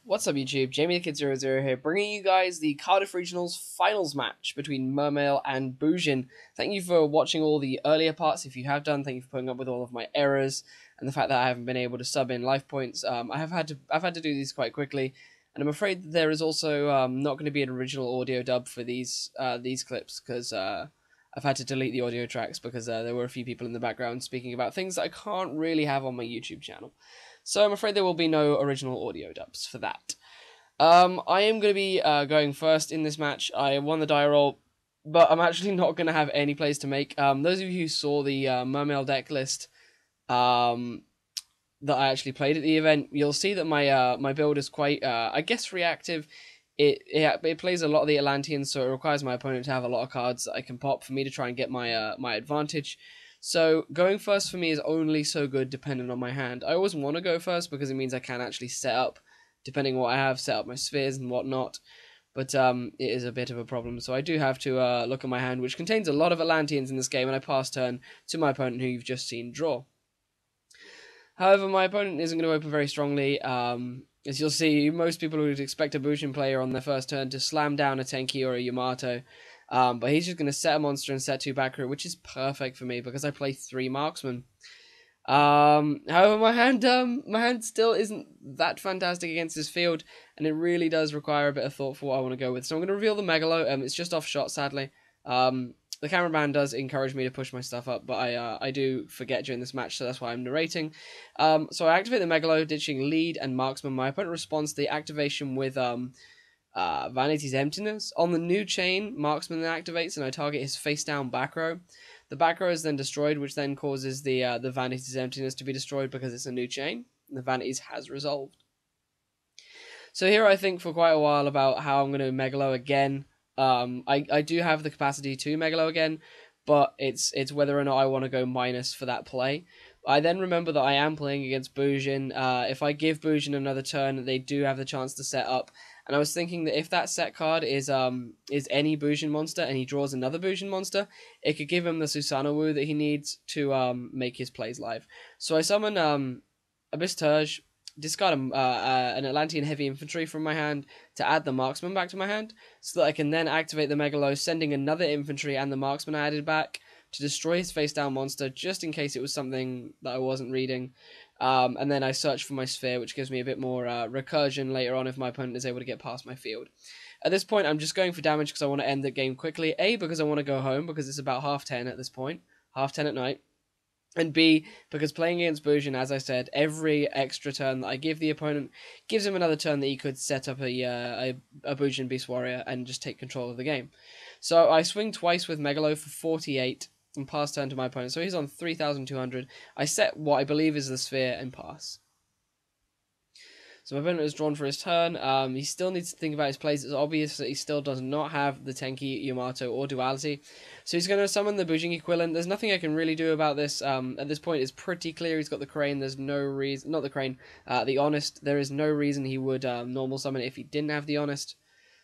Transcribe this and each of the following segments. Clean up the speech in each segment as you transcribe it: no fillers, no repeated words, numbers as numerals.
What's up YouTube, Jamie the Kid 00 here, bringing you guys the Cardiff Regionals finals match between Mermail and Bujin. Thank you for watching all the earlier parts. If you have done, thank you for putting up with all of my errors and the fact that I haven't been able to sub in life points. I've had to do these quite quickly, and I'm afraid that there is also not going to be an original audio dub for these clips because I've had to delete the audio tracks because there were a few people in the background speaking about things that I can't really have on my YouTube channel. So I'm afraid there will be no original audio dubs for that. I am going to be going first in this match. I won the die roll, but I'm actually not going to have any plays to make. Those of you who saw the Mermail deck list that I actually played at the event, you'll see that my build is quite, I guess, reactive. It plays a lot of the Atlanteans, so it requires my opponent to have a lot of cards that I can pop for me to try and get my advantage. So going first for me is only so good depending on my hand. I always want to go first because it means I can actually set up, depending on what I have, set up my spheres and whatnot. But it is a bit of a problem, so I do have to look at my hand, which contains a lot of Atlanteans in this game, and I pass turn to my opponent who you've just seen draw. However, my opponent isn't going to open very strongly. As you'll see, most people would expect a Bujin player on their first turn to slam down a Tenki or a Yamato. But he's just going to set a monster and set 2 back row, which is perfect for me because I play 3 marksmen. However, my hand still isn't that fantastic against this field, and it really does require a bit of thought for what I want to go with. So I'm going to reveal the Megalo. It's just off shot, sadly. The cameraman does encourage me to push my stuff up, but I do forget during this match, so that's why I'm narrating. So I activate the Megalo, ditching lead and marksman. My opponent responds to the activation with Vanity's Emptiness. On the new chain, Marksman then activates, and I target his face-down back row. The back row is then destroyed, which then causes the Vanity's Emptiness to be destroyed because it's a new chain. The Vanity's has resolved. So here I think for quite a while about how I'm going to Megalo again. I do have the capacity to Megalo again, but it's whether or not I want to go minus for that play. I then remember that I am playing against Bujin. If I give Bujin another turn, they do have the chance to set up. And I was thinking that if that set card is any Bujin monster and he draws another Bujin monster, it could give him the Susanoo that he needs to make his plays live. So I summon Abyss Turge, discard an Atlantean Heavy Infantry from my hand to add the Marksman back to my hand, so that I can then activate the Megalo, sending another Infantry and the Marksman I added back to destroy his face-down monster, just in case it was something that I wasn't reading. And then I search for my sphere, which gives me a bit more recursion later on if my opponent is able to get past my field. At this point, I'm just going for damage because I want to end the game quickly. A, because I want to go home, because it's about 10:30 at this point. 10:30 at night. And B, because playing against Bujin, as I said, every extra turn that I give the opponent gives him another turn that he could set up a Bujin Beast Warrior and just take control of the game. So I swing twice with Megalo for 48 and pass turn to my opponent. So he's on 3,200. I set what I believe is the sphere and pass. So my opponent has drawn for his turn. He still needs to think about his plays. It's obvious that he still does not have the Tenki, Yamato, or Duality. So he's going to summon the Bujin equivalent. There's nothing I can really do about this. At this point, it's pretty clear he's got the Crane. There's no reason... Not the Crane. The Honest. There is no reason he would normal summon it if he didn't have the Honest.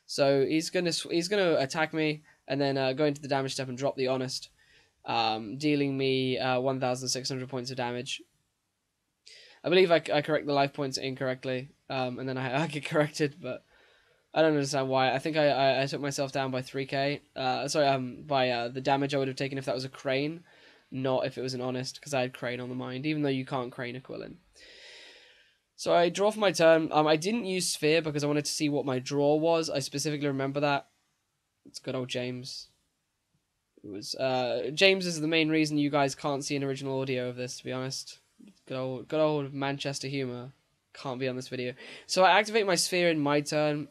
So he's going to attack me and then go into the damage step and drop the Honest, dealing me 1,600 points of damage. I believe I correct the life points incorrectly, and then I get corrected, but I don't understand why. I think I took myself down by 3k. By the damage I would have taken if that was a Crane, not if it was an Honest, because I had Crane on the mind, even though you can't Crane a Quillin. So I draw for my turn. I didn't use Sphere because I wanted to see what my draw was. I specifically remember that. It's good old James. It was James is the main reason you guys can't see an original audio of this, to be honest. Good old Manchester humour can't be on this video. So I activate my sphere in my turn,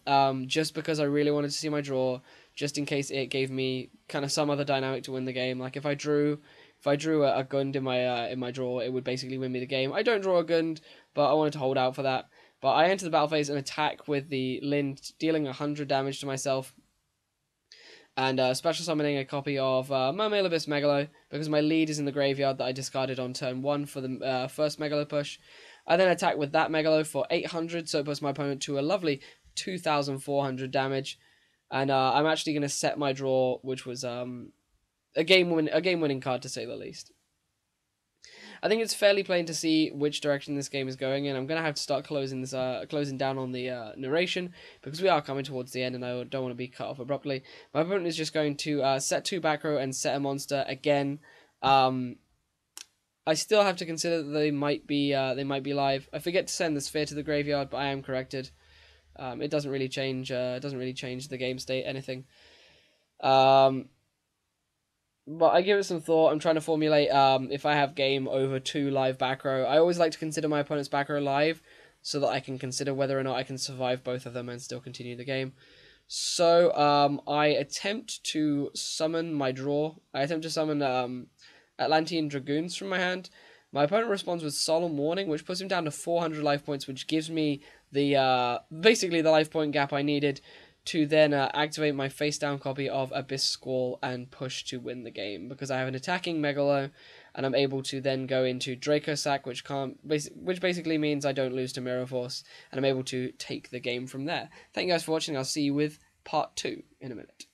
just because I really wanted to see my draw, just in case it gave me kind of some other dynamic to win the game. Like if I drew a Gund in my draw, it would basically win me the game. I don't draw a Gund, but I wanted to hold out for that. But I enter the battle phase and attack with the Lind, dealing 100 damage to myself. And special summoning a copy of Mermail Abyss Megalo, because my lead is in the graveyard that I discarded on turn 1 for the first Megalo push. I then attack with that Megalo for 800, so it puts my opponent to a lovely 2,400 damage. And I'm actually going to set my draw, which was a game-winning card to say the least. I think it's fairly plain to see which direction this game is going in. I'm gonna have to start closing down on the narration because we are coming towards the end, and I don't want to be cut off abruptly. My opponent is just going to set 2 back row and set a monster again. I still have to consider that they might be live. I forget to send the sphere to the graveyard, but I am corrected. It doesn't really change. The game state anything. But I give it some thought. I'm trying to formulate if I have game over 2 live back row. I always like to consider my opponent's back row live so that I can consider whether or not I can survive both of them and still continue the game. So I attempt to summon my draw. I attempt to summon Atlantean Dragoons from my hand. My opponent responds with Solemn Warning, which puts him down to 400 life points, which gives me the basically the life point gap I needed to then activate my face-down copy of Abyss Squall and push to win the game, because I have an attacking Megalo, and I'm able to then go into Draco Sack, which basically means I don't lose to Mirror Force, and I'm able to take the game from there. Thank you guys for watching. I'll see you with part 2 in a minute.